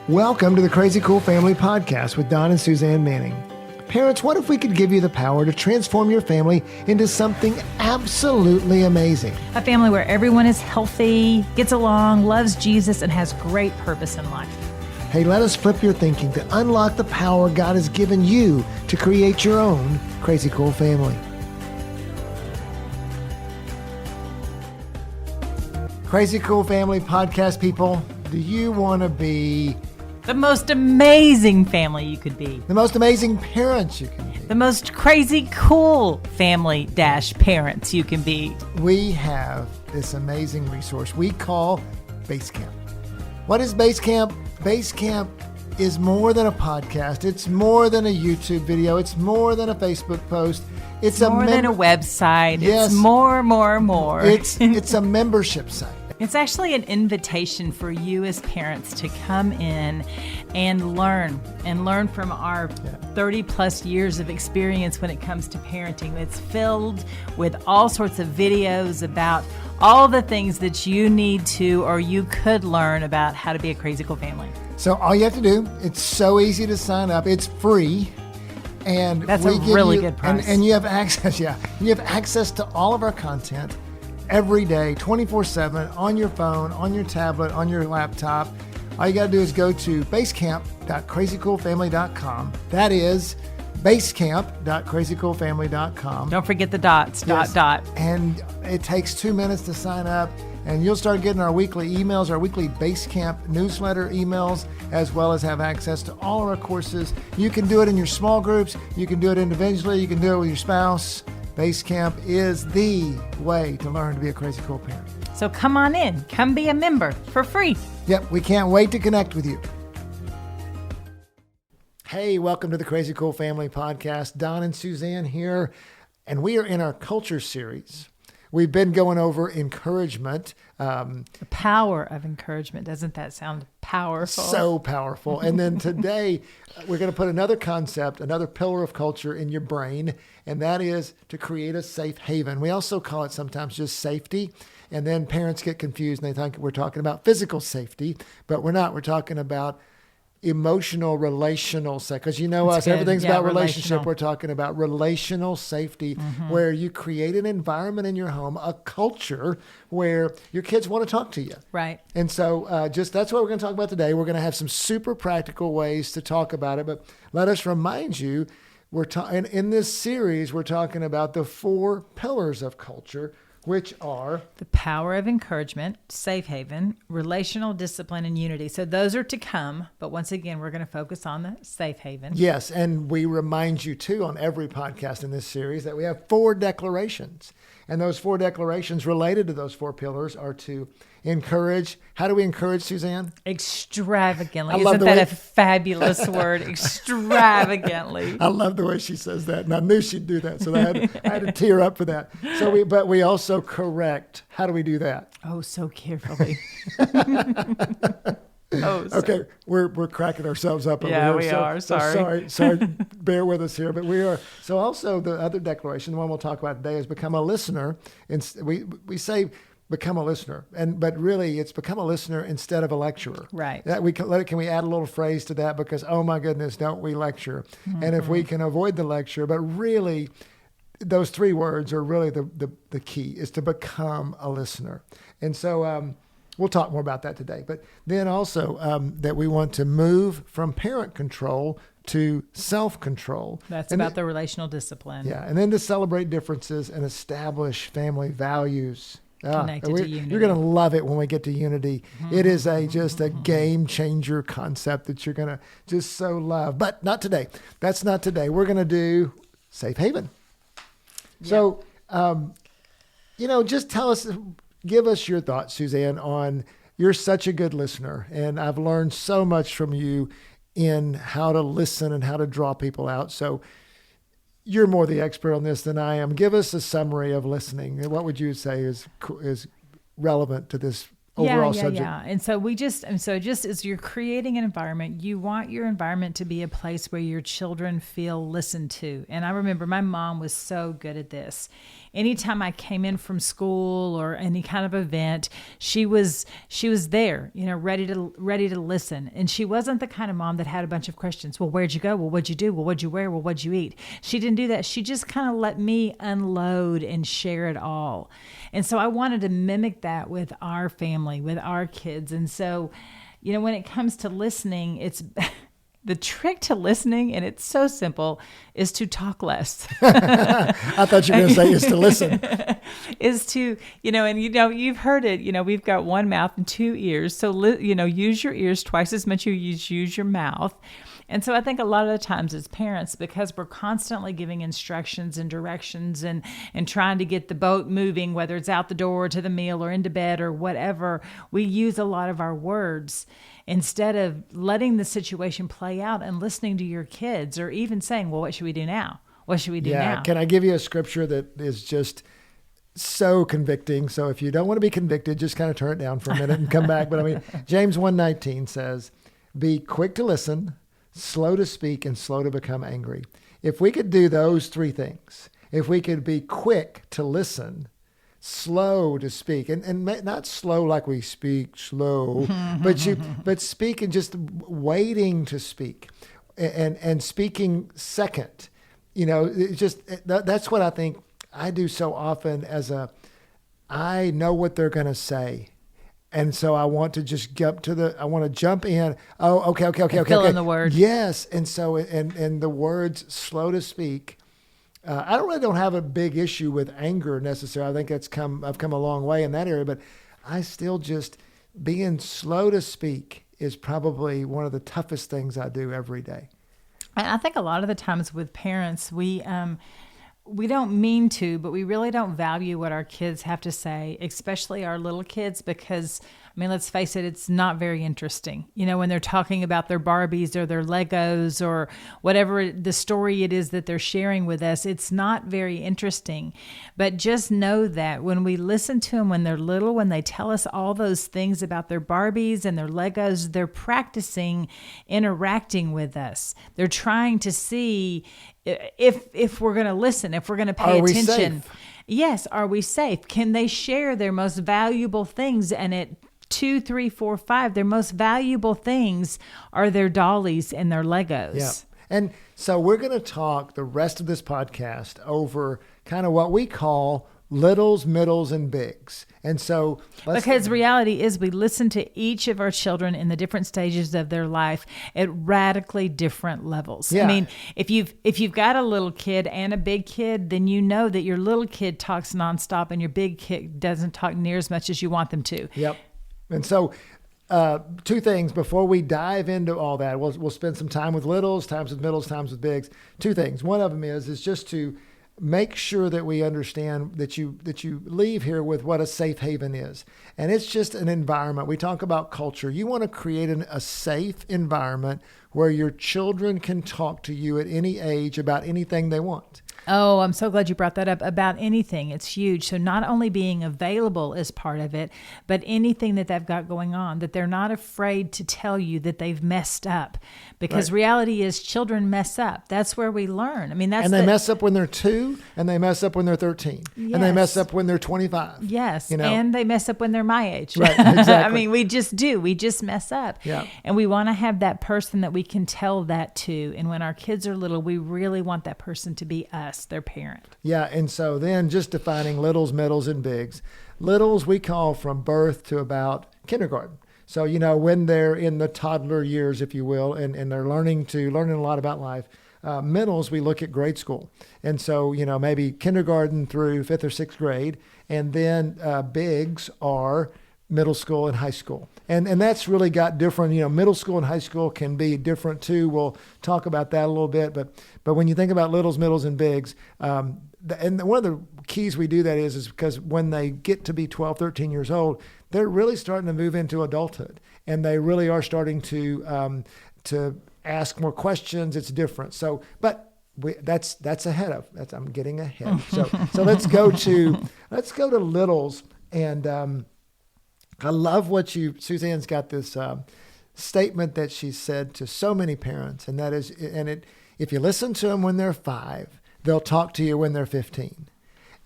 Welcome to the Crazy Cool Family Podcast with Don and Suzanne Manning. Parents, what if we could give you the power to transform your family into something absolutely amazing? A family where everyone is healthy, gets along, loves Jesus, and has great purpose in life. Hey, let us flip your thinking to unlock the power God has given you to create your own Crazy Cool family. Crazy Cool Family Podcast people, do you want to be The most amazing family you could be. the most amazing parents you can be? The most crazy cool family parents you can be. We have this amazing resource we call Basecamp. What is Basecamp? Basecamp is more than a podcast. It's more than a YouTube video. It's more than a Facebook post. It's More than a website. Yes. It's more. It's a membership site. It's actually an invitation for you as parents to come in and learn from our 30 plus years of experience when it comes to parenting. It's filled with all sorts of videos about all the things that you need to or you could learn about how to be a crazy cool family. So all you have to do, it's so easy to sign up. It's free. And That's a really good price. And you have access, You have access to all of our content every day, 24/7, on your phone, on your tablet, on your laptop. All you got to do is go to basecamp.crazycoolfamily.com. That is basecamp.crazycoolfamily.com. Don't forget the dots, dot. And it takes 2 minutes to sign up, and you'll start getting our weekly emails, our weekly Basecamp newsletter emails, as well as have access to all of our courses. You can do it in your small groups. You can do it individually. You can do it with your spouse. Basecamp is the way to learn to be a crazy cool parent. So come on in. Come be a member for free. Yep, we can't wait to connect with you. Hey, welcome to the Crazy Cool Family Podcast. Don and Suzanne here, and we are in our culture series. We've been going over encouragement. The power of encouragement. Doesn't that sound powerful? So powerful. And then today, we're going to put another concept, another pillar of culture in your brain, and that is to create a safe haven. We also call it sometimes just safety. And then parents get confused and they think we're talking about physical safety, but we're not. We're talking about emotional, relational safety. Because you know us, everything's about relationship. We're talking about relational safety, where you create an environment in your home, a culture where your kids want to talk to you. Right. And so that's what we're going to talk about today. We're going to have some super practical ways to talk about it. But let us remind you, in this series, we're talking about the 4 pillars of culture, which are the power of encouragement, safe haven, relational discipline, and unity. So those are to come. But once again, we're going to focus on the safe haven. Yes. And we remind you, too, on every podcast in this series that we have 4 declarations. And those 4 declarations related to those 4 pillars are to encourage. How do we encourage, Suzanne? Extravagantly. Isn't that a fabulous word? Extravagantly. I love the way she says that. And I knew she'd do that. So I had to tear up for that. But we also correct. How do we do that? Oh, so carefully. Okay, we're cracking ourselves up over here. Yeah, we are. Sorry. Sorry. Bear with us here, but we are. So also the other declaration, the one we'll talk about today, is become a listener. And we say become a listener, but really it's become a listener instead of a lecturer. Right. Can we add a little phrase to that? Because oh my goodness, don't we lecture? And if we can avoid the lecture, but really, those 3 words are really the key, is to become a listener. And so. We'll talk more about that today. But then also that we want to move from parent control to self-control. That's about the relational discipline. Yeah, and then to celebrate differences and establish family values. Connected to unity. You're going to love it when we get to unity. It is just a game changer concept that you're going to just so love. But not today. That's not today. We're going to do safe haven. Yeah. So, just tell us... Give us your thoughts, Suzanne, on you're such a good listener, and I've learned so much from you in how to listen and how to draw people out. So you're more the expert on this than I am. Give us a summary of listening. What would you say is relevant to this overall subject? Yeah. And so just as you're creating an environment, you want your environment to be a place where your children feel listened to. And I remember my mom was so good at this. anytime I came in from school or any kind of event, she was there, ready to listen. And she wasn't the kind of mom that had a bunch of questions. Well, where'd you go? Well, what'd you do? Well, what'd you wear? Well, what'd you eat? She didn't do that. She just kind of let me unload and share it all. And so I wanted to mimic that with our family, with our kids. And so, when it comes to listening, it's the trick to listening, and it's so simple, is to talk less. I thought you were going to say is to listen. Is to, you've heard it, we've got one mouth and two ears. So, use your ears twice as much as you use your mouth. And so I think a lot of the times as parents, because we're constantly giving instructions and directions and trying to get the boat moving, whether it's out the door or to the meal or into bed or whatever, we use a lot of our words instead of letting the situation play out and listening to your kids, or even saying, well, what should we do now? What should we do now? Can I give you a scripture that is just so convicting? So if you don't want to be convicted, just kind of turn it down for a minute and come back. But James 1:19 says, be quick to listen, slow to speak, and slow to become angry. If we could do those three things, if we could be quick to listen, slow to speak, and not slow like we speak slow, but speak and just waiting to speak, and speaking second. That's what I think I do so often I know what they're going to say. And so I want to just jump in. Oh, okay. Fill in the word. Yes. And so, and the words slow to speak. I don't have a big issue with anger necessarily. I think I've come a long way in that area, but I still just being slow to speak is probably one of the toughest things I do every day. And I think a lot of the times with parents, we don't mean to, but we really don't value what our kids have to say, especially our little kids, because, let's face it, it's not very interesting. When they're talking about their Barbies or their Legos or whatever the story it is that they're sharing with us, it's not very interesting. But just know that when we listen to them when they're little, when they tell us all those things about their Barbies and their Legos, they're practicing interacting with us. They're trying to see if we're going to listen, if we're going to pay attention. Safe? Yes, are we safe? Can they share their most valuable things? And at 2, 3, 4, 5, their most valuable things are their dollies and their Legos. Yeah. And so we're going to talk the rest of this podcast over kind of what we call littles, middles, and bigs. And so because reality is we listen to each of our children in the different stages of their life at radically different levels. Yeah. If you've got a little kid and a big kid, then you know that your little kid talks nonstop and your big kid doesn't talk near as much as you want them to. Yep. And so two things before we dive into all that. We'll spend some time with littles, times with middles, times with bigs. Two things. One of them is just to make sure that we understand that you leave here with what a safe haven is. And it's just an environment. We talk about culture. You want to create a safe environment where your children can talk to you at any age about anything they want. Oh, I'm so glad you brought that up. About anything. It's huge. So not only being available is part of it, but anything that they've got going on, that they're not afraid to tell you that they've messed up. Because reality is children mess up. That's where we learn. And they mess up when they're 2, and they mess up when they're 13. Yes. And they mess up when they're 25. Yes. And they mess up when they're my age. Right, exactly. We just do. We just mess up. Yeah. And we want to have that person that we can tell that to. And when our kids are little, we really want that person to be us, their parent. Yeah. And so then just defining littles, middles, and bigs. Littles we call from birth to about kindergarten. So, when they're in the toddler years, if you will, and they're learning a lot about life. Middles, we look at grade school. And so, maybe kindergarten through 5th or 6th grade. And then bigs are middle school and high school. And that's really got different, middle school and high school can be different too. We'll talk about that a little bit. But when you think about littles, middles, and bigs, and one of the keys we do that is because when they get to be 12, 13 years old, they're really starting to move into adulthood. And they really are starting to ask more questions. It's different. So, but that's ahead of that. I'm getting ahead. So let's go to littles. And I love what Suzanne's got this statement that she said to so many parents, and that is, if you listen to them when they're 5, they'll talk to you when they're 15.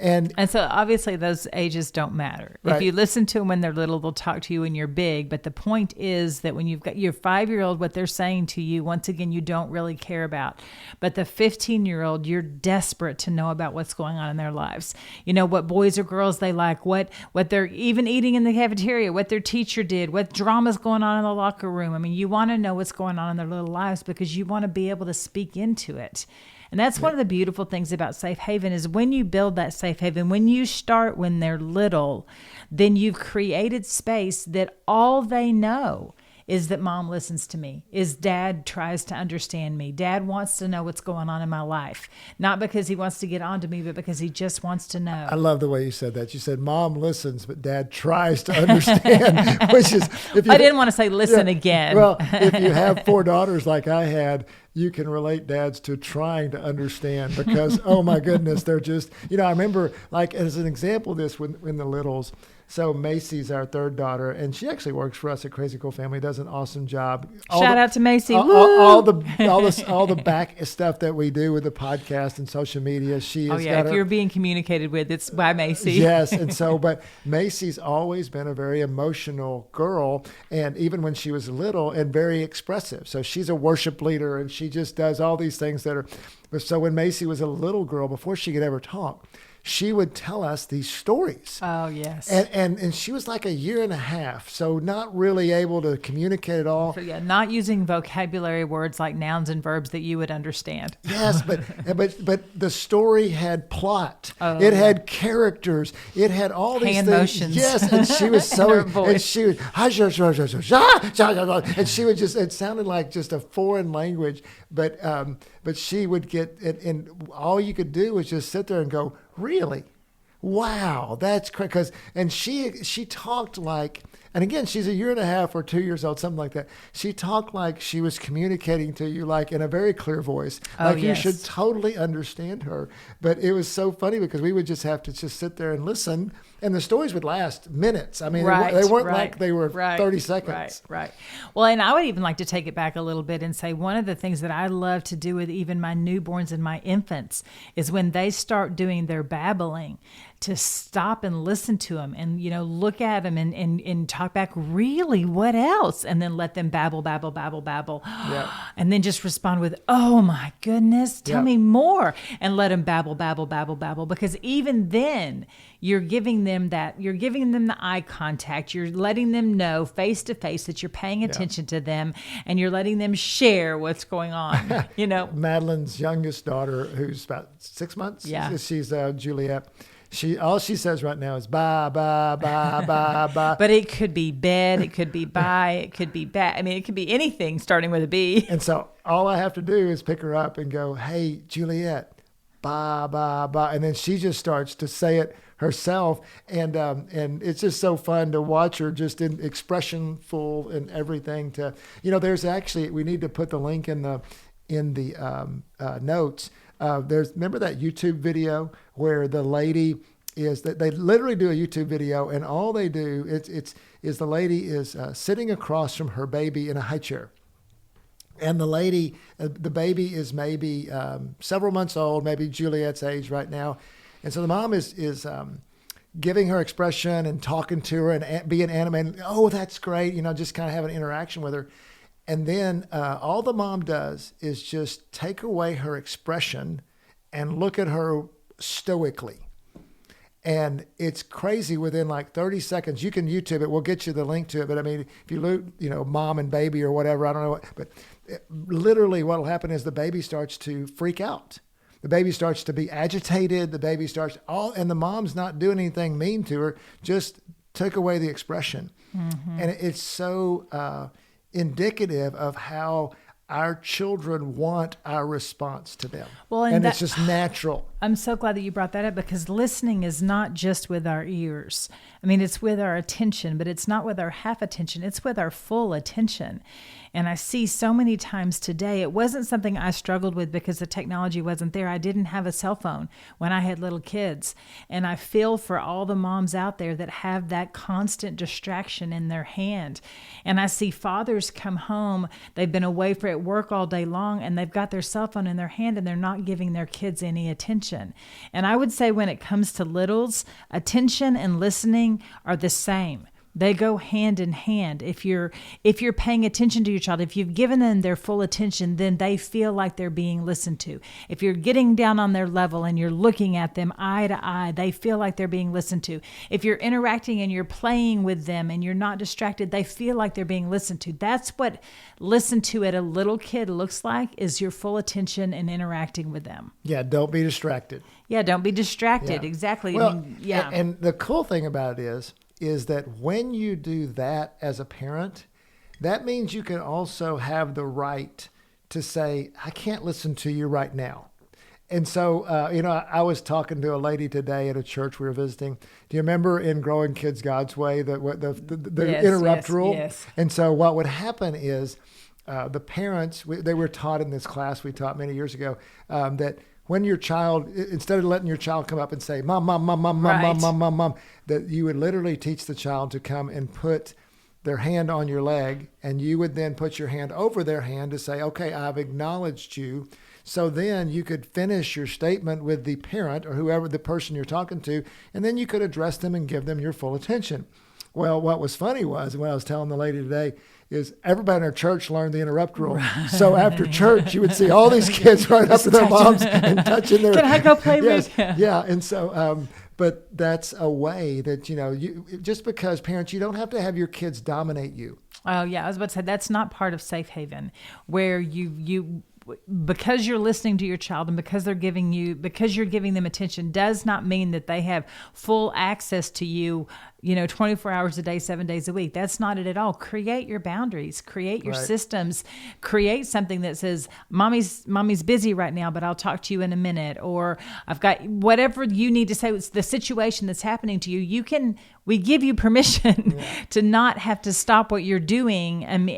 And so obviously those ages don't matter. Right. If you listen to them when they're little, they'll talk to you when you're big. But the point is that when you've got your 5-year-old, what they're saying to you, once again, you don't really care about. But the 15-year-old, you're desperate to know about what's going on in their lives. You know, what boys or girls they like, what they're even eating in the cafeteria, what their teacher did, what drama's going on in the locker room. I mean, you want to know what's going on in their little lives because you want to be able to speak into it. And that's one of the beautiful things about Safe Haven is when you build that safe haven, when you start when they're little, then you've created space that all they know is that mom listens to me, is dad tries to understand me. Dad wants to know what's going on in my life, not because he wants to get onto me, but because he just wants to know. I love the way you said that. You said mom listens, but dad tries to understand, which is... I didn't want to say listen again. Well, if you have 4 daughters like I had, you can relate dads to trying to understand because, oh my goodness, they're just, I remember like as an example of this when the littles, so Macy's our 3rd daughter, and she actually works for us at Crazy Cool Family, does an awesome job. Shout out to Macy. All the back stuff that we do with the podcast and social media. She has got if you're being communicated with, it's by Macy. Yes, and so, but Macy's always been a very emotional girl, and even when she was little, and very expressive. So she's a worship leader, and she just does all these things that are. So when Macy was a little girl, before she could ever talk, she would tell us these stories. Oh, yes. And she was like a year and a half, so not really able to communicate at all. So, yeah, not using vocabulary words like nouns and verbs that you would understand. Yes, but the story had plot. It had characters. It had all these hand things. Motions. Yes, and she was so, and she would, and she would just, it sounded like just a foreign language, but she would get, and all you could do was just sit there and go, really? Wow, that's crazy. And she talked like, and again, she's a year and a half or 2 years old, something like that. She talked like she was communicating to you, like in a very clear voice, like you should totally understand her. But it was so funny because we would just have to just sit there and listen, and the stories would last minutes. I mean, they weren't like they were 30 seconds. Right. Well, and I would even like to take it back a little bit and say one of the things that I love to do with even my newborns and my infants is when they start doing their babbling, to stop and listen to them and, look at them and talk back, really, what else? And then let them babble. Yeah. And then just respond with, oh my goodness, tell me more. And let them babble. Because even then you're giving them the eye contact. You're letting them know face to face that you're paying attention to them and you're letting them share what's going on, Madeline's youngest daughter, who's about 6 months. Yeah. She's Juliet. All she says right now is ba ba ba ba ba. But it could be bed, it could be bye, it could be bat. I mean, it could be anything starting with a B. And so all I have to do is pick her up and go, "Hey, Juliet, ba ba ba," and then she just starts to say it herself, and it's just so fun to watch her just in expressionful and everything. There's actually, we need to put the link in the notes. Remember that YouTube video where the lady is that they literally do a YouTube video and all they do is the lady is sitting across from her baby in a high chair, and the baby is maybe several months old, maybe Juliet's age right now, and so the mom is giving her expression and talking to her and being animated. Oh, that's great, just kind of have an interaction with her. And then all the mom does is just take away her expression and look at her stoically. And it's crazy within like 30 seconds. You can YouTube it. We'll get you the link to it. But I mean, if you look, mom and baby or whatever, I don't know what, but literally what will happen is the baby starts to freak out. The baby starts to be agitated. The baby and the mom's not doing anything mean to her, just took away the expression. Mm-hmm. And it's so indicative of how our children want our response to them. Well, and it's just natural. I'm so glad that you brought that up because listening is not just with our ears. I mean, it's with our attention, but it's not with our half attention. It's with our full attention. And I see so many times today, it wasn't something I struggled with because the technology wasn't there. I didn't have a cell phone when I had little kids. And I feel for all the moms out there that have that constant distraction in their hand. And I see fathers come home, they've been away at work all day long, and they've got their cell phone in their hand and they're not giving their kids any attention. attention. And I would say when it comes to littles, attention and listening are the same. They go hand in hand. If you're paying attention to your child, if you've given them their full attention, then they feel like they're being listened to. If you're getting down on their level and you're looking at them eye to eye, they feel like they're being listened to. If you're interacting and you're playing with them and you're not distracted, they feel like they're being listened to. That's what listen to at a little kid looks like, is your full attention and interacting with them. Yeah, don't be distracted. Yeah, don't be distracted. Yeah. Exactly. Well, I mean, yeah. And the cool thing about it is that when you do that as a parent, that means you can also have the right to say, I can't listen to you right now. And so, I was talking to a lady today at a church we were visiting. Do you remember in Growing Kids God's Way, the Yes, interrupt yes, rule? yes. And so what would happen is the parents, they were taught in this class we taught many years ago, that when your child, instead of letting your child come up and say, mom, mom, mom, mom, mom, Right. mom, mom, mom, mom, that you would literally teach the child to come and put their hand on your leg, and you would then put your hand over their hand to say, okay, I've acknowledged you. So then you could finish your statement with the parent or whoever the person you're talking to, and then you could address them and give them your full attention. Well, what was funny was, when I was telling the lady today, is everybody in our church learned the interrupt rule. Right. So after church, you would see all these kids right up to their moms and touching their... Can I go play yes, with? Yeah, and so... but that's a way that, you just because parents, you don't have to have your kids dominate you. Oh, yeah. I was about to say, that's not part of Safe Haven, where you because you're listening to your child and because you're giving them attention, does not mean that they have full access to you, 24 hours a day, 7 days a week. That's not it at all. Create your boundaries, create your Right. systems, create something that says, mommy's busy right now, but I'll talk to you in a minute. Or I've got whatever you need to say. It's the situation that's happening to you. We give you permission to not have to stop what you're doing and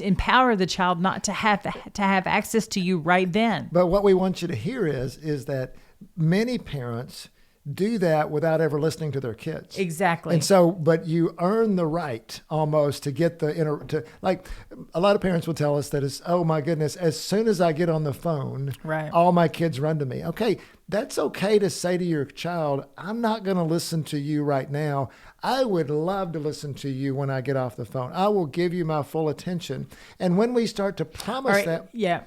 empower the child not to have access to you right then. But what we want you to hear is that many parents do that without ever listening to their kids. Exactly. And so, but you earn the right almost to get like a lot of parents will tell us that it's, oh my goodness, as soon as I get on the phone, right, all my kids run to me. Okay, that's okay to say to your child, I'm not going to listen to you right now. I would love to listen to you when I get off the phone. I will give you my full attention. And when we start to promise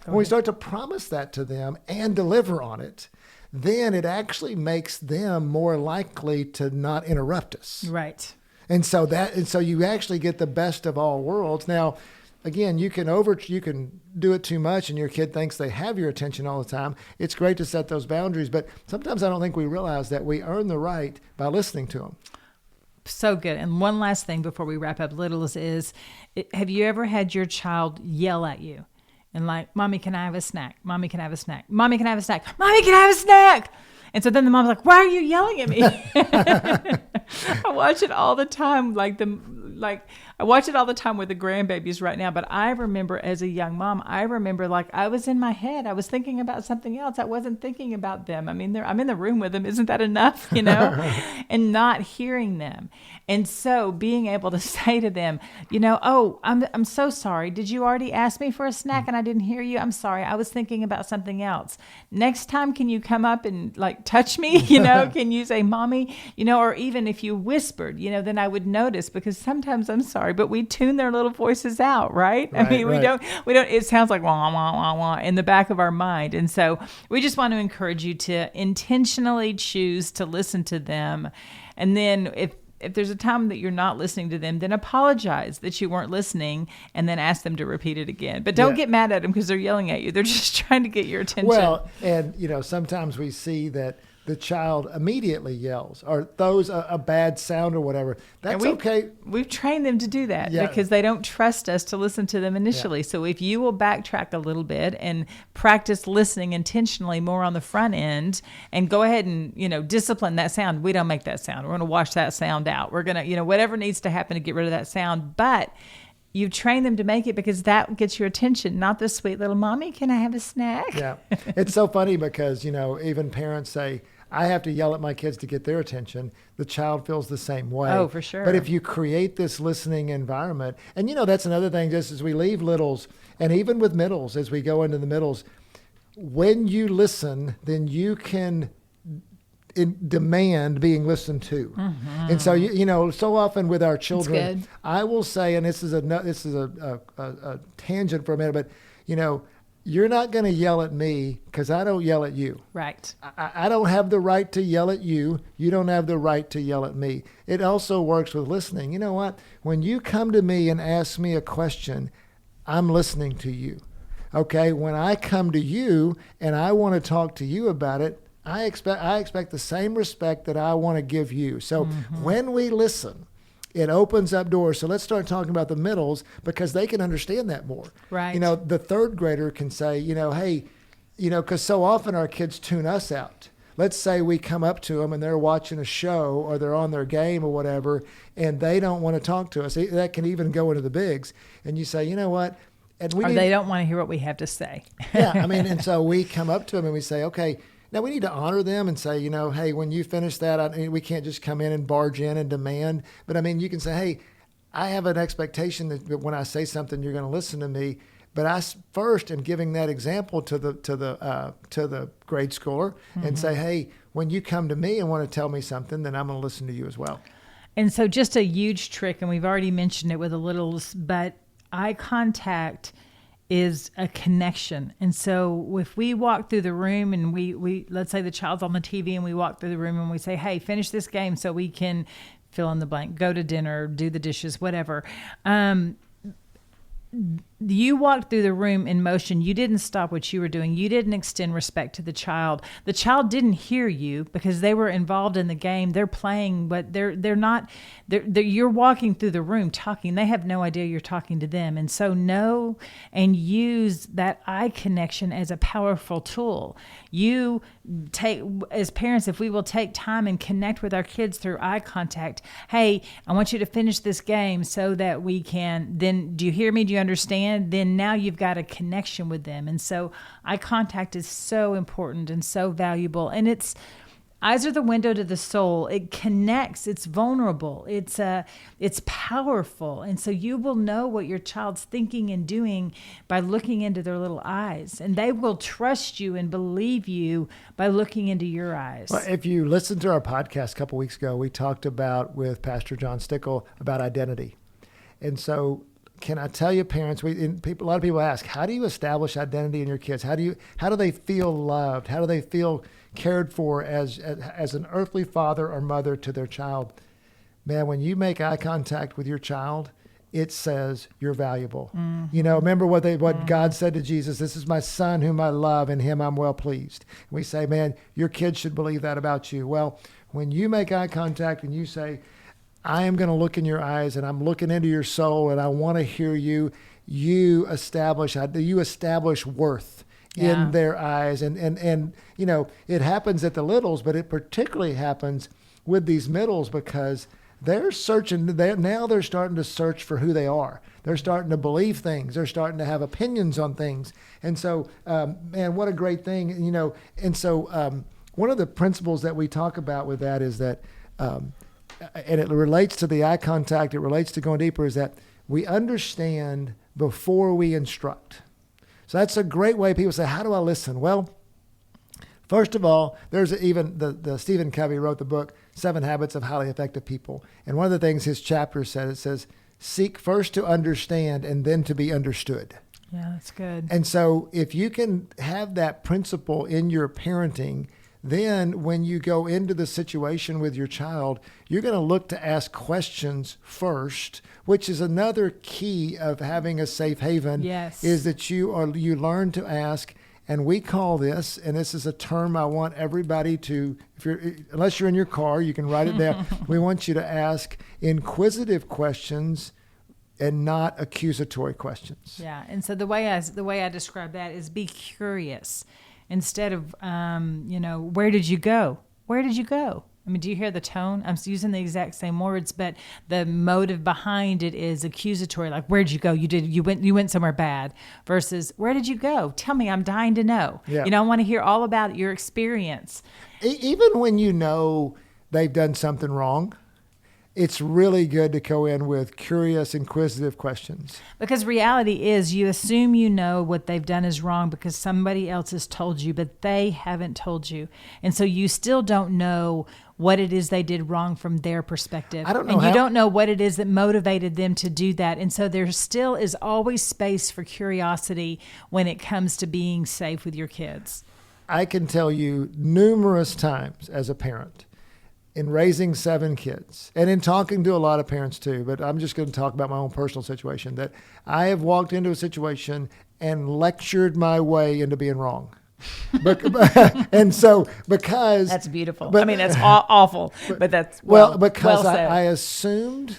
we start to promise that to them and deliver on it, then it actually makes them more likely to not interrupt us. Right. And so you actually get the best of all worlds. Now, again, you can do it too much and your kid thinks they have your attention all the time. It's great to set those boundaries, but sometimes I don't think we realize that we earn the right by listening to them. So good. And one last thing before we wrap up littles is, have you ever had your child yell at you? And like, Mommy, can I have a snack? Mommy, can I have a snack? Mommy, can I have a snack? Mommy, can I have a snack? And so then the mom's like, why are you yelling at me? I watch it all the time. I watch it all the time with the grandbabies right now. But I remember as a young mom, I was in my head. I was thinking about something else. I wasn't thinking about them. I mean, I'm in the room with them. Isn't that enough? And not hearing them. And so being able to say to them, oh, I'm so sorry. Did you already ask me for a snack and I didn't hear you? I'm sorry. I was thinking about something else. Next time, can you come up and touch me? Can you say, Mommy, or even if you whispered, then I would notice, because sometimes I'm sorry, but we tune their little voices out, right? I mean, we don't, it sounds like wah, wah, wah, wah in the back of our mind. And so we just want to encourage you to intentionally choose to listen to them. And then if there's a time that you're not listening to them, then apologize that you weren't listening and then ask them to repeat it again. But don't get mad at them because they're yelling at you. They're just trying to get your attention. Well, and sometimes we see that the child immediately yells or throws a bad sound or whatever. That's okay. We've trained them to do that because they don't trust us to listen to them initially. So if you will backtrack a little bit and practice listening intentionally more on the front end and go ahead and, discipline that sound. We don't make that sound. We're going to wash that sound out. We're going to, whatever needs to happen to get rid of that sound. But you've trained them to make it because that gets your attention, not the sweet little, Mommy, can I have a snack? Yeah. It's so funny because, even parents say, I have to yell at my kids to get their attention. The child feels the same way. Oh, for sure. But if you create this listening environment, and that's another thing, just as we leave littles, and even with middles, as we go into the middles, when you listen, then you can demand being listened to. Mm-hmm. And so, you know, so often with our children, I will say, and this is a tangent for a minute, but, you know, you're not going to yell at me because I don't yell at you. Right. I don't have the right to yell at you. You don't have the right to yell at me. It also works with listening. You know what? When you come to me and ask me a question, I'm listening to you. Okay? When I come to you and I want to talk to you about it, I expect the same respect that I want to give you. So when we listen, it opens up doors. So let's start talking about the middles because they can understand that more. Right. You know, the third grader can say, you know, hey, you know, because so often our kids tune us out. Let's say we come up to them and they're watching a show or they're on their game or whatever, and they don't want to talk to us. That can even go into the bigs. And you say, you know what? And they don't want to hear what we have to say. Yeah, I mean, and so we come up to them and we say, okay, now we need to honor them and say, you know, hey, when you finish that, we can't just come in and barge in and demand. But I mean, you can say, hey, I have an expectation that when I say something, you're going to listen to me. But I first am giving that example to the grade schooler and say, hey, when you come to me and want to tell me something, then I'm going to listen to you as well. And so just a huge trick, and we've already mentioned it with the littles, but eye contact is a connection. And so if we walk through the room and we let's say the child's on the TV and we walk through the room and we say, hey, finish this game so we can fill in the blank, go to dinner, do the dishes, whatever. You walked through the room in motion. You didn't stop what you were doing. You didn't extend respect to the child. The child didn't hear you because they were involved in the game. They're playing, but they're not. You're walking through the room talking. They have no idea you're talking to them. And so know and use that eye connection as a powerful tool. You take, as parents, if we will take time and connect with our kids through eye contact. Hey, I want you to finish this game so that we can. Then, do you hear me? Do you understand? Then now you've got a connection with them. And so eye contact is so important and so valuable. And eyes are the window to the soul. It connects. It's vulnerable. It's powerful. And so you will know what your child's thinking and doing by looking into their little eyes. And they will trust you and believe you by looking into your eyes. Well, if you listened to our podcast a couple weeks ago, we talked about with Pastor John Stickle about identity. And so can I tell you, parents, a lot of people ask, how do you establish identity in your kids? How do they feel loved? How do they feel cared for as an earthly father or mother to their child? Man, when you make eye contact with your child, it says you're valuable. Mm-hmm. You know, remember what God said to Jesus, this is my son whom I love, in him I'm well pleased. We say, man, your kids should believe that about you. Well, when you make eye contact and you say, I am going to look in your eyes and I'm looking into your soul and I want to hear you, you establish worth in their eyes. And you know, it happens at the littles, but it particularly happens with these middles because they're searching. They're starting to search for who they are. They're starting to believe things. They're starting to have opinions on things. And so, man, what a great thing, you know. And so one of the principles that we talk about with that is that, and it relates to the eye contact, it relates to going deeper, is that we understand before we instruct. So that's a great way people say, how do I listen? Well, first of all, there's even the Stephen Covey wrote the book, 7 Habits of Highly Effective People. And one of the things his chapter says, it says, seek first to understand and then to be understood. Yeah, that's good. And so if you can have that principle in your parenting, then when you go into the situation with your child, you're going to look to ask questions first, which is another key of having a safe haven. Yes. Is that you learn to ask, and we call this, and this is a term I want everybody to, unless you're in your car, you can write it down. We want you to ask inquisitive questions and not accusatory questions. Yeah, and so the way I describe that is be curious. Instead of, where did you go? Where did you go? I mean, do you hear the tone? I'm using the exact same words, but the motive behind it is accusatory. Like, where'd you go? You went somewhere bad. Versus, where did you go? Tell me, I'm dying to know. Yeah. I want to hear all about your experience. Even when you know they've done something wrong, it's really good to go in with curious, inquisitive questions. Because reality is you assume you know what they've done is wrong because somebody else has told you, but they haven't told you. And so you still don't know what it is they did wrong from their perspective. I don't know and how. you don't know what it is that motivated them to do that. And so there still is always space for curiosity when it comes to being safe with your kids. I can tell you numerous times as a parent, in raising 7 kids and in talking to a lot of parents too, but I'm just going to talk about my own personal situation, that I have walked into a situation and lectured my way into being wrong. And so because that's beautiful. I mean, that's awful, but that's because well said. I assumed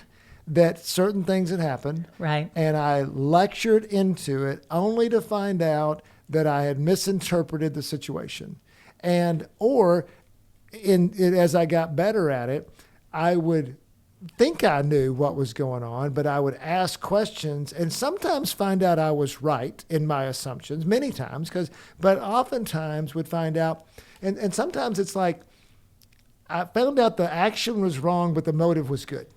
that certain things had happened. Right. And I lectured into it only to find out that I had misinterpreted the situation. As I got better at it, I would think I knew what was going on, but I would ask questions and sometimes find out I was right in my assumptions, many times, but oftentimes would find out, and sometimes it's like I found out the action was wrong, but the motive was good,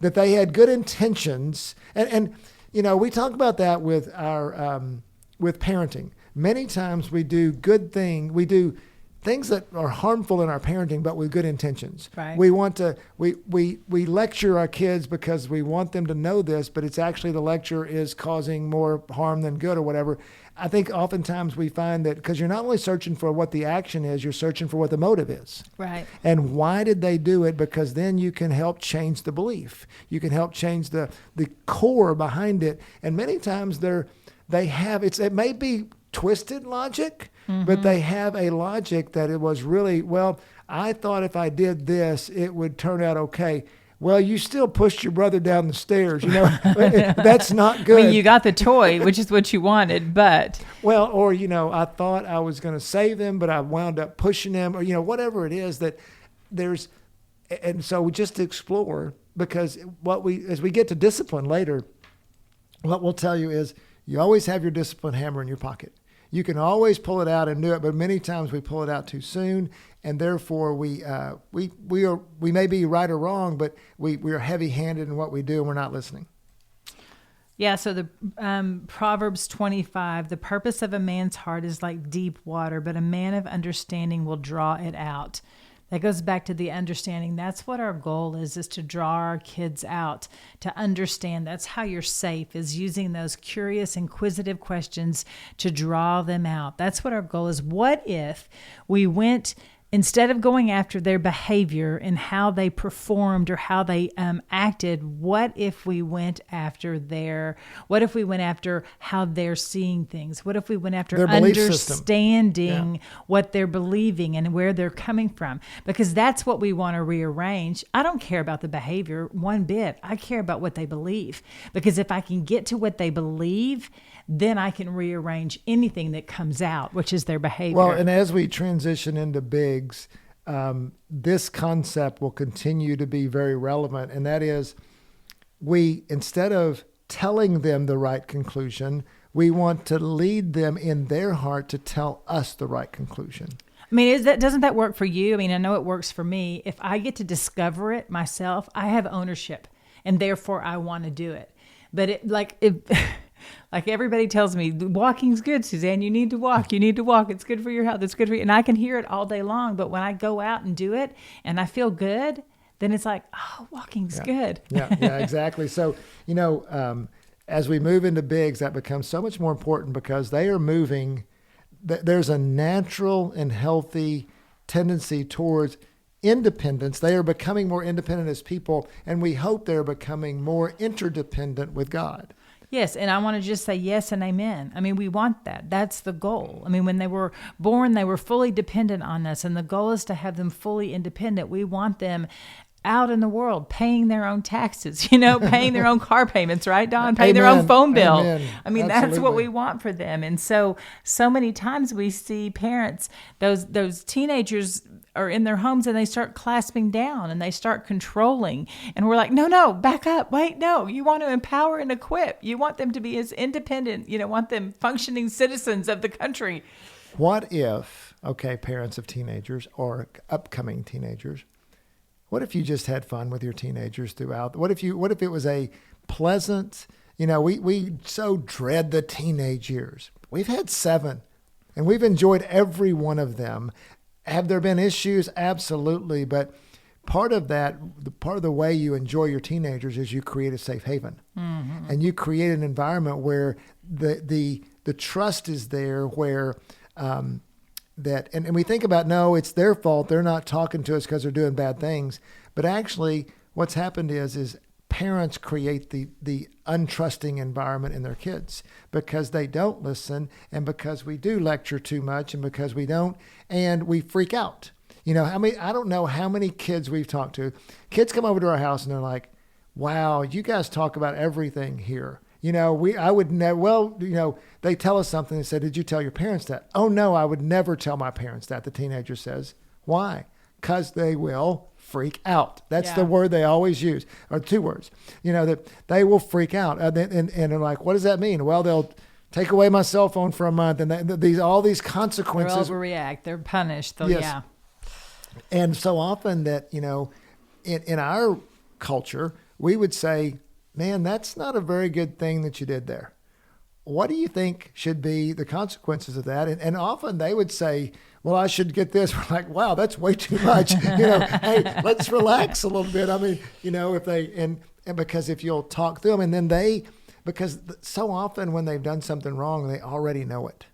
that they had good intentions. And we talk about that with our with parenting. Many times we do things that are harmful in our parenting, but with good intentions. Right. We want to, we lecture our kids because we want them to know this, but it's actually the lecture is causing more harm than good or whatever. I think oftentimes we find that because you're not only searching for what the action is, you're searching for what the motive is. Right. And why did they do it? Because then you can help change the belief. You can help change the core behind it. And many times it may be twisted logic, but they have a logic that it was really, well, I thought if I did this, it would turn out okay. Well, you still pushed your brother down the stairs. That's not good. I mean, you got the toy, which is what you wanted, but. Well, or, I thought I was going to save him, but I wound up pushing him, or, whatever it is that there's. And so just to explore, because as we get to discipline later, what we'll tell you is you always have your discipline hammer in your pocket. You can always pull it out and do it, but many times we pull it out too soon, and therefore we may be right or wrong, but we are heavy-handed in what we do, and we're not listening. Yeah. So the Proverbs 25: the purpose of a man's heart is like deep water, but a man of understanding will draw it out. That goes back to the understanding. That's what our goal is to draw our kids out, to understand. That's how you're safe, is using those curious, inquisitive questions to draw them out. That's what our goal is. What if we went, instead of going after their behavior and how they performed or how they acted, what if we went after how they're seeing things? What if we went after their belief understanding what they're believing and where they're coming from? Because that's what we want to rearrange. I don't care about the behavior one bit. I care about what they believe. Because if I can get to what they believe, then I can rearrange anything that comes out, which is their behavior. Well, and as we transition into bigs, this concept will continue to be very relevant. And that is, instead of telling them the right conclusion, we want to lead them in their heart to tell us the right conclusion. I mean, doesn't that work for you? I mean, I know it works for me. If I get to discover it myself, I have ownership, and therefore I want to do it. But like everybody tells me, walking's good, Suzanne. You need to walk. You need to walk. It's good for your health. It's good for you. And I can hear it all day long. But when I go out and do it and I feel good, then it's like, oh, walking's good. Yeah, exactly. So, as we move into bigs, that becomes so much more important because they are moving. There's a natural and healthy tendency towards independence. They are becoming more independent as people, and we hope they're becoming more interdependent with God. Yes, and I want to just say yes and amen. I mean, we want that. That's the goal. I mean, when they were born, they were fully dependent on us, and the goal is to have them fully independent. We want them out in the world, paying their own taxes, paying their own car payments, right, Don? Paying their own phone bill. Amen. I mean, Absolutely. That's what we want for them. And so many times we see parents, those teenagers are in their homes and they start clasping down and they start controlling. And we're like, no, back up. Wait, no, you want to empower and equip. You want them to be as independent, want them functioning citizens of the country. What if, parents of teenagers or upcoming teenagers, what if you just had fun with your teenagers throughout? What if it was a pleasant, we so dread the teenage years. We've had 7 and we've enjoyed every one of them. Have there been issues? Absolutely. But part of the way you enjoy your teenagers is you create a safe haven, and you create an environment where the trust is there, where and we think about, no, it's their fault. They're not talking to us because they're doing bad things. But actually what's happened is parents create the untrusting environment in their kids because they don't listen, and because we do lecture too much, and because we don't, and we freak out. I don't know how many kids we've talked to. Kids come over to our house and they're like, wow, you guys talk about everything here. I would never, they tell us something and say, did you tell your parents that? Oh no, I would never tell my parents that, the teenager says. Why? Because they will freak out. That's the word they always use, or 2 words, that they will freak out. And they're like, what does that mean? Well, they'll take away my cell phone for a month, and all these consequences. They'll overreact. They're punished. Yes. Yeah. And so often that, in our culture, we would say, man, that's not a very good thing that you did there. What do you think should be the consequences of that? And often they would say, well, I should get this. We're like, wow, that's way too much. Hey, let's relax a little bit. I mean, if they, and because if you'll talk through them, and then because so often when they've done something wrong, they already know it.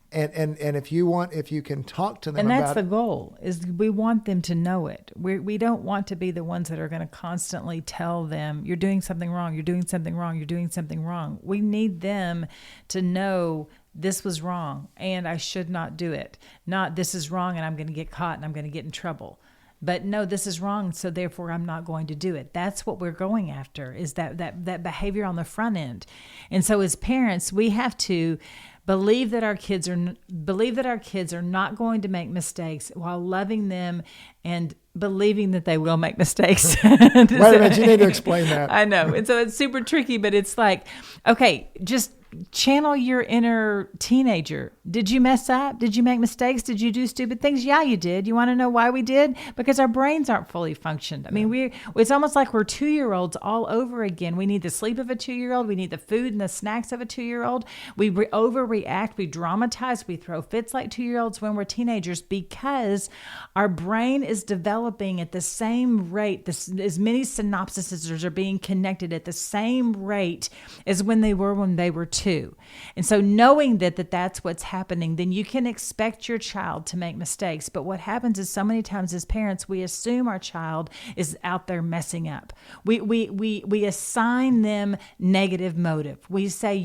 And if you can talk to them and about it. And that's the goal, is we want them to know it. We don't want to be the ones that are going to constantly tell them, you're doing something wrong, you're doing something wrong, you're doing something wrong. We need them to know this was wrong and I should not do it. Not this is wrong and I'm going to get caught and I'm going to get in trouble. But no, this is wrong, so therefore I'm not going to do it. That's what we're going after, is that behavior on the front end. And so as parents, we have to believe that our kids are not going to make mistakes, while loving them and believing that they will make mistakes. Wait a minute, you need to explain that. I know. And so it's super tricky, but it's like, okay, just channel your inner teenager. Did you mess up? Did you make mistakes? Did you do stupid things? Yeah, you did. You want to know why we did? Because our brains aren't fully functioned. I mean, it's almost like we're 2-year-olds all over again. We need the sleep of a 2-year-old. We need the food and the snacks of a 2-year-old. We overreact. We dramatize. We throw fits like 2-year-olds when we're teenagers, because our brain is developing at the same rate. As many synapses are being connected at the same rate as when they were 2. And so knowing that's what's happening, then you can expect your child to make mistakes. But what happens is, so many times as parents, we assume our child is out there messing up. We assign them negative motive. We say,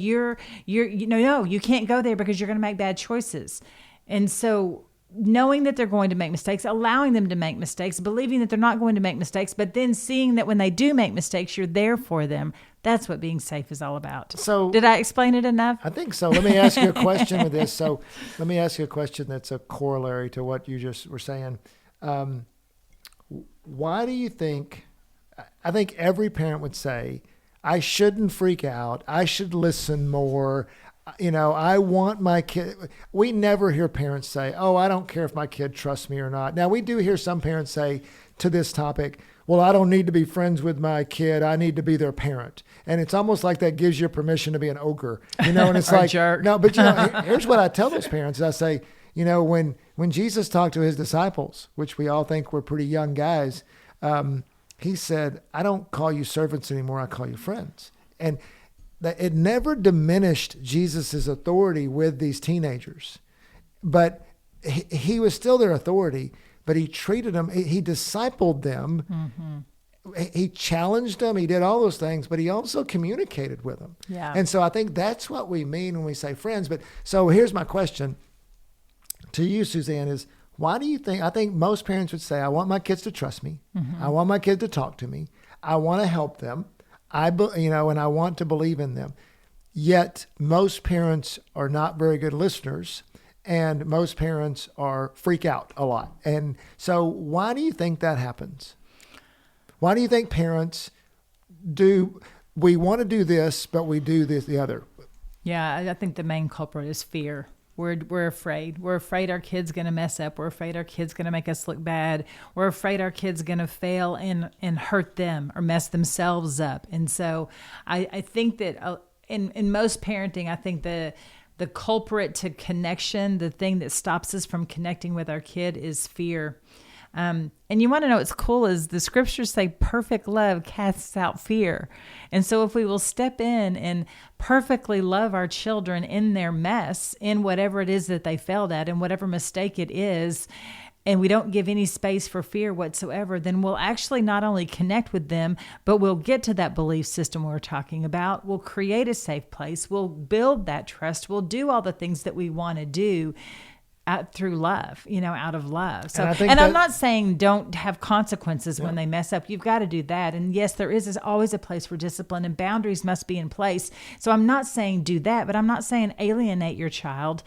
no, you can't go there because you're going to make bad choices. And so knowing that they're going to make mistakes, allowing them to make mistakes, believing that they're not going to make mistakes, but then seeing that when they do make mistakes, you're there for them. That's what being safe is all about. So, did I explain it enough? I think so. Let me ask you a question with this. So let me ask you a question that's a corollary to what you just were saying. Why do you think, I think every parent would say, I shouldn't freak out. I should listen more. I want my kid. We never hear parents say, oh, I don't care if my kid trusts me or not. Now, we do hear some parents say to this topic, well, I don't need to be friends with my kid. I need to be their parent. And it's almost like that gives you permission to be an ogre, and it's like, jerk. No, but here's what I tell those parents. I say, when Jesus talked to his disciples, which we all think were pretty young guys, he said, I don't call you servants anymore. I call you friends. And that it never diminished Jesus's authority with these teenagers, but he was still their authority. But he treated them, he discipled them, he challenged them, he did all those things, but he also communicated with them. Yeah. And so I think that's what we mean when we say friends. But so here's my question to you, Suzanne, is why do you think, I think most parents would say, I want my kids to trust me. I want my kids to talk to me. I want to help them. And I want to believe in them. Yet most parents are not very good listeners. And most parents freak out a lot. And so why do you think that happens? Why do you think parents we want to do this, but we do this, the other? Yeah, I think the main culprit is fear. We're afraid. We're afraid our kid's going to mess up. We're afraid our kid's going to make us look bad. We're afraid our kid's going to fail and hurt them or mess themselves up. And so I think that in most parenting, I think the culprit to connection, the thing that stops us from connecting with our kid is fear. And you want to know what's cool is the scriptures say perfect love casts out fear. And so if we will step in and perfectly love our children in their mess, in whatever it is that they failed at and whatever mistake it is, and we don't give any space for fear whatsoever, then we'll actually not only connect with them, but we'll get to that belief system we're talking about. We'll create a safe place. We'll build that trust. We'll do all the things that we want to do through love, out of love. So, and I'm not saying don't have consequences when they mess up. You've got to do that. And yes, there is always a place for discipline and boundaries must be in place. So I'm not saying do that, but I'm not saying alienate your child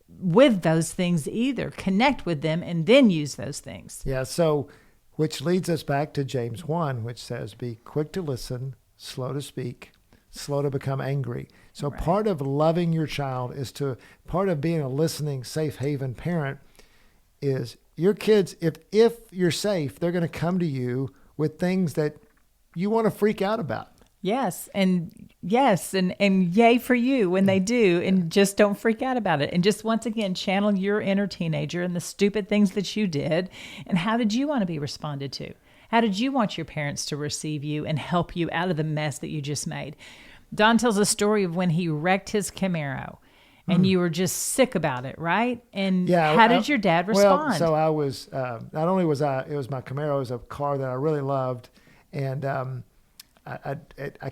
with those things either. Connect with them and then use those things. Yeah. So, which leads us back to James 1, which says, be quick to listen, slow to speak, slow to become angry. So part of loving your child part of being a listening, safe haven parent is your kids, if you're safe, they're going to come to you with things that you want to freak out about. Yes. And yay for you when they do. And just don't freak out about it. And just once again, channel your inner teenager and the stupid things that you did. And how did you want to be responded to? How did you want your parents to receive you and help you out of the mess that you just made? Don tells a story of when he wrecked his Camaro and you were just sick about it, right? And how did your dad respond? Well, so I was, not only was it was my Camaro, it was a car that I really loved. And I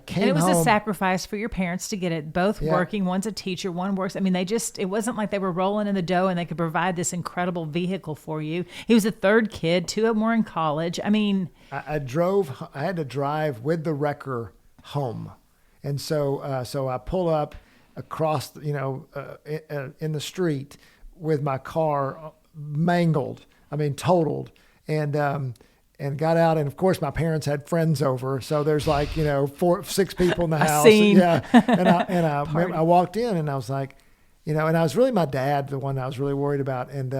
came home. And it was a sacrifice for your parents to get it both working. One's a teacher, one works. I mean, it wasn't like they were rolling in the dough and they could provide this incredible vehicle for you. He was a third kid. Two of them were in college. I mean. I had to drive with the wrecker home. And so I pull up across, in the street with my car mangled, totaled, and got out. And of course, my parents had friends over, so there's like 6 people in the house. Scene. Yeah, and I walked in, and I was like, and I was really my dad, the one I was really worried about, and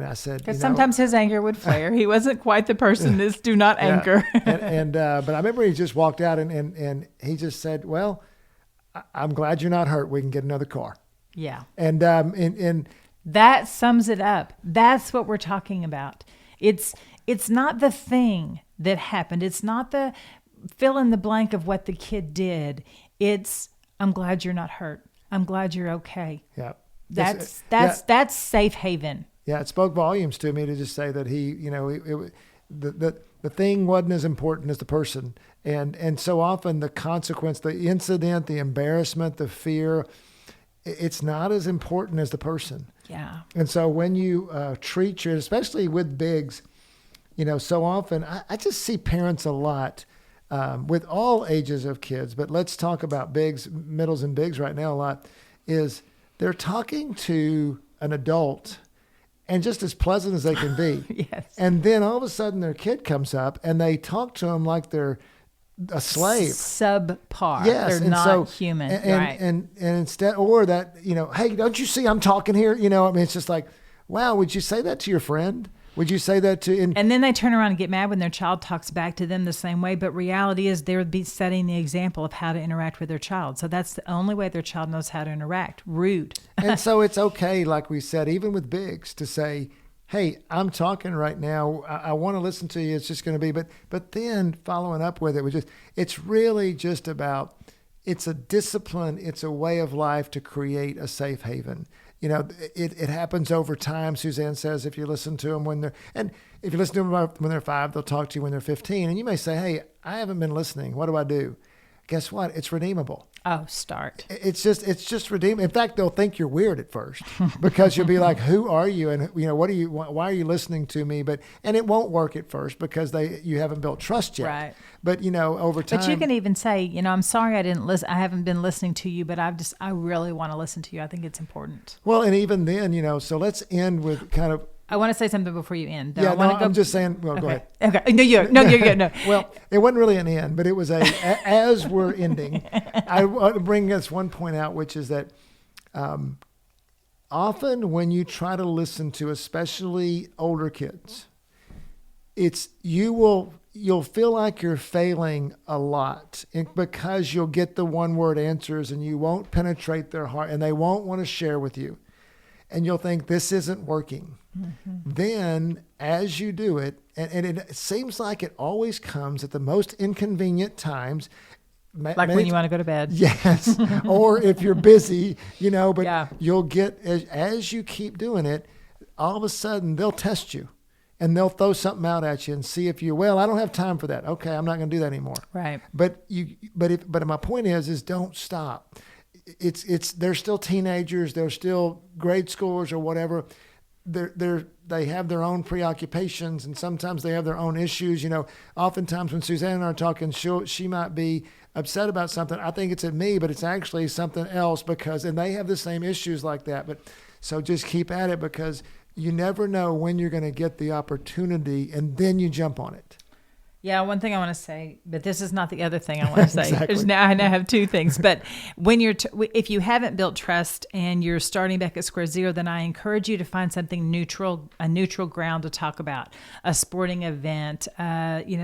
I said, because sometimes his anger would flare. He wasn't quite the person this do not anger. But I remember he just walked out and he just said, well, I'm glad you're not hurt. We can get another car. Yeah. And that sums it up. That's what we're talking about. It's not the thing that happened. It's not the fill in the blank of what the kid did. It's, I'm glad you're not hurt. I'm glad you're okay. Yeah. That's safe haven. Yeah, it spoke volumes to me to just say that the thing wasn't as important as the person, and so often the consequence, the incident, the embarrassment, the fear, it's not as important as the person. Yeah. And so when you treat your, especially with bigs, so often I just see parents a lot with all ages of kids, but let's talk about bigs, middles, and bigs right now a lot. Is they're talking to an adult. And just as pleasant as they can be. Yes. And then all of a sudden their kid comes up and they talk to them like they're a slave. Subpar. Yes. They're not human. Right. And instead, or that, hey, don't you see I'm talking here? It's just like, wow, would you say that to your friend? Would you say that to... And then they turn around and get mad when their child talks back to them the same way. But reality is they're setting the example of how to interact with their child. So that's the only way their child knows how to interact. Rude. And so it's okay, like we said, even with bigs, to say, hey, I'm talking right now. I want to listen to you. It's just going to be... But then following up with it, it's really just about... It's a discipline. It's a way of life to create a safe haven. It happens over time. Suzanne says if you listen to them when they're 5, they'll talk to you when they're 15. And you may say, hey, I haven't been listening. What do I do? Guess what? It's redeemable. Oh, start. It's just redeemable. In fact, they'll think you're weird at first because you'll be like, who are you? And why are you listening to me? And it won't work at first because you haven't built trust yet. Right. But over time. But you can even say, I'm sorry I didn't listen. I haven't been listening to you, but I really want to listen to you. I think it's important. Well, and even then, so let's end with kind of. I want to say something before you end. Though. Yeah, I'm just saying. Well, okay. Go ahead. Okay. No, you're good. No. Well, it wasn't really an end, but it was as we're ending, I want to bring this one point out, which is that often when you try to listen to especially older kids, you'll feel like you're failing a lot because you'll get the one word answers and you won't penetrate their heart and they won't want to share with you. And you'll think this isn't working. Mm-hmm. Then as you do it, and it seems like it always comes at the most inconvenient times. Like when you want to go to bed. Yes. Or if you're busy, but you'll get, as you keep doing it, all of a sudden they'll test you and they'll throw something out at you and see if I don't have time for that. Okay. I'm not going to do that anymore. Right. But my point is don't stop. They're still teenagers. They're still grade schoolers or whatever. They have their own preoccupations and sometimes they have their own issues. Oftentimes when Suzanne and I are talking, she might be upset about something. I think it's at me, but it's actually something else and they have the same issues like that. But so just keep at it because you never know when you're going to get the opportunity and then you jump on it. Yeah, one thing I want to say, but this is not the other thing I want to say. Exactly. I now have two things. But when if you haven't built trust and you're starting back at square zero, then I encourage you to find something neutral, a neutral ground to talk about, a sporting event,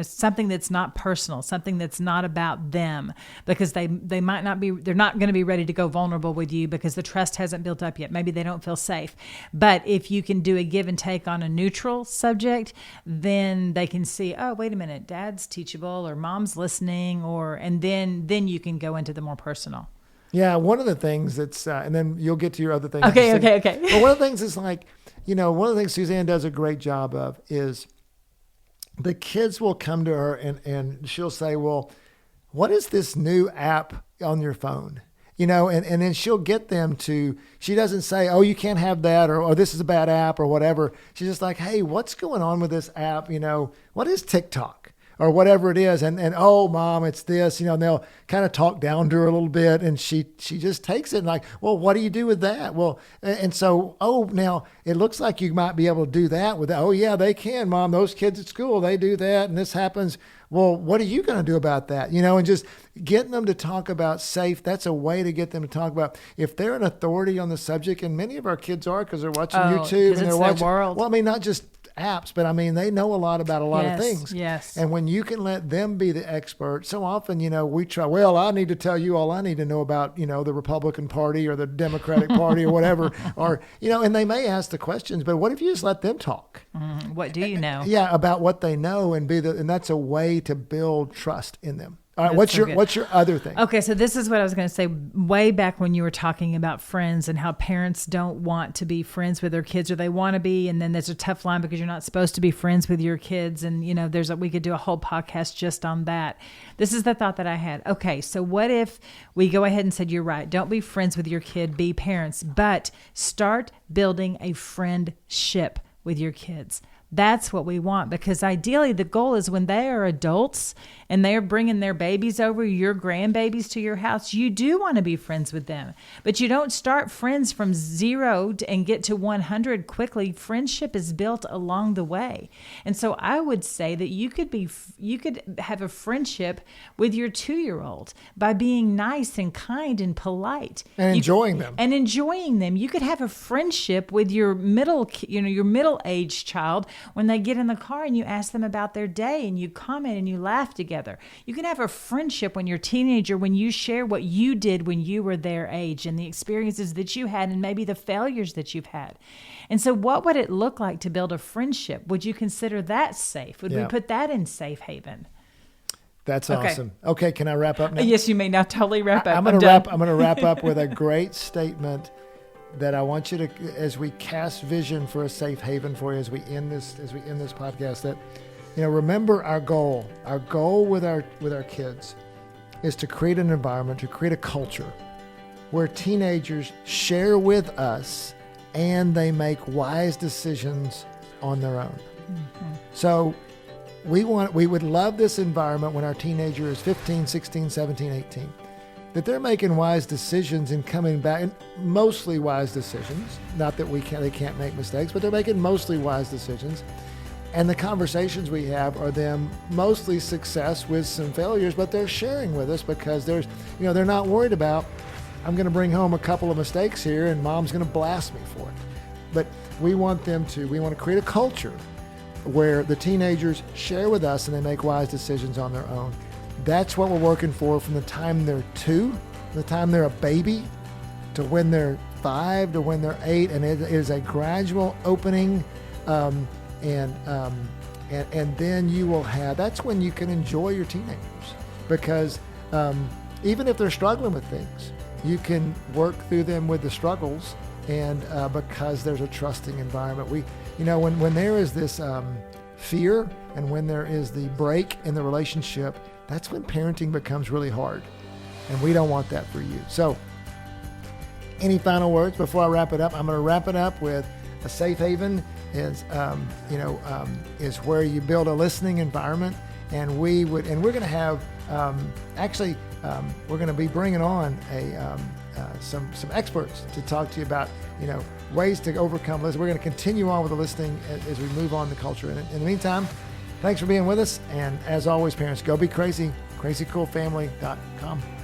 something that's not personal, something that's not about them, because they're not going to be ready to go vulnerable with you because the trust hasn't built up yet. Maybe they don't feel safe. But if you can do a give and take on a neutral subject, then they can see, oh, wait a minute. Dad's teachable or mom's listening and then you can go into the more personal. Yeah. One of the things that's, and then you'll get to your other things. Okay. But one of the things is one of the things Suzanne does a great job of is the kids will come to her and she'll say, well, what is this new app on your phone? And then she'll get them she doesn't say, oh, you can't have that or this is a bad app or whatever. She's just like, hey, what's going on with this app? What is TikTok or whatever it is? And oh, Mom, it's this, and they'll kind of talk down to her a little bit. And she just takes it and like, well, what do you do with that? Well, and so, now it looks like you might be able to do that with that. Oh yeah, they can, Mom. Those kids at school, they do that. And this happens. Well, what are you going to do about that? And just getting them to talk about safe. That's a way to get them to talk about if they're an authority on the subject. And many of our kids are because they're watching YouTube and they're watching. World. Well, I mean, not just apps, but I mean, they know a lot about a lot of things. Yes. And when you can let them be the expert, so often, we try, well, I need to tell you all I need to know about, the Republican Party or the Democratic Party or whatever, or, and they may ask the questions, but what if you just let them talk? What do you know? Yeah, about what they know and that's a way to build trust in them. All right, what's your other thing? Okay, so this is what I was going to say way back when you were talking about friends and how parents don't want to be friends with their kids or they want to be, and then there's a tough line because you're not supposed to be friends with your kids, and we could do a whole podcast just on that. This is the thought that I had. Okay, so what if we go ahead and said, you're right, don't be friends with your kid, be parents, but start building a friendship with your kids. That's what we want, because ideally the goal is when they are adults and they're bringing their babies over, your grandbabies to your house, you do want to be friends with them. But you don't start friends from 0 and get to 100 quickly. Friendship is built along the way. And so I would say that you could have a friendship with your 2-year-old by being nice and kind and polite. And enjoying them. And enjoying them. You could have a friendship with your middle-aged child when they get in the car and you ask them about their day and you comment and you laugh together. You can have a friendship when you're a teenager, when you share what you did when you were their age and the experiences that you had and maybe the failures that you've had. And so what would it look like to build a friendship? Would you consider that safe? Would we put that in safe haven? That's awesome. Okay, can I wrap up now? Yes, you may now totally wrap up. I'm going to wrap up with a great statement that I want you to, as we cast vision for a safe haven for you, as we end this podcast, that, remember our goal. Our goal with our kids is to create an environment, to create a culture where teenagers share with us and they make wise decisions on their own. Mm-hmm. So we would love this environment when our teenager is 15, 16, 17, 18. That they're making wise decisions and coming back, and mostly wise decisions. Not that they can't make mistakes, but they're making mostly wise decisions. And the conversations we have are them mostly success with some failures, but they're sharing with us because they're not worried about, I'm going to bring home a couple of mistakes here and mom's going to blast me for it. But we want to create a culture where the teenagers share with us and they make wise decisions on their own. That's what we're working for from the time they're 2, the time they're a baby, to when they're 5, to when they're 8. And it is a gradual opening. And then you will have, that's when you can enjoy your teenagers, because even if they're struggling with things, you can work through them with the struggles, and because there's a trusting environment. When there is this fear and when there is the break in the relationship, that's when parenting becomes really hard, and we don't want that for you. So any final words before I wrap it up? I'm going to wrap it up with a safe haven is where you build a listening environment, and we're going to have we're going to be bringing on some experts to talk to you about ways to overcome listening. We're going to continue on with the listening as we move on the culture. In the meantime, thanks for being with us, and as always, parents, go be crazy. crazycoolfamily.com.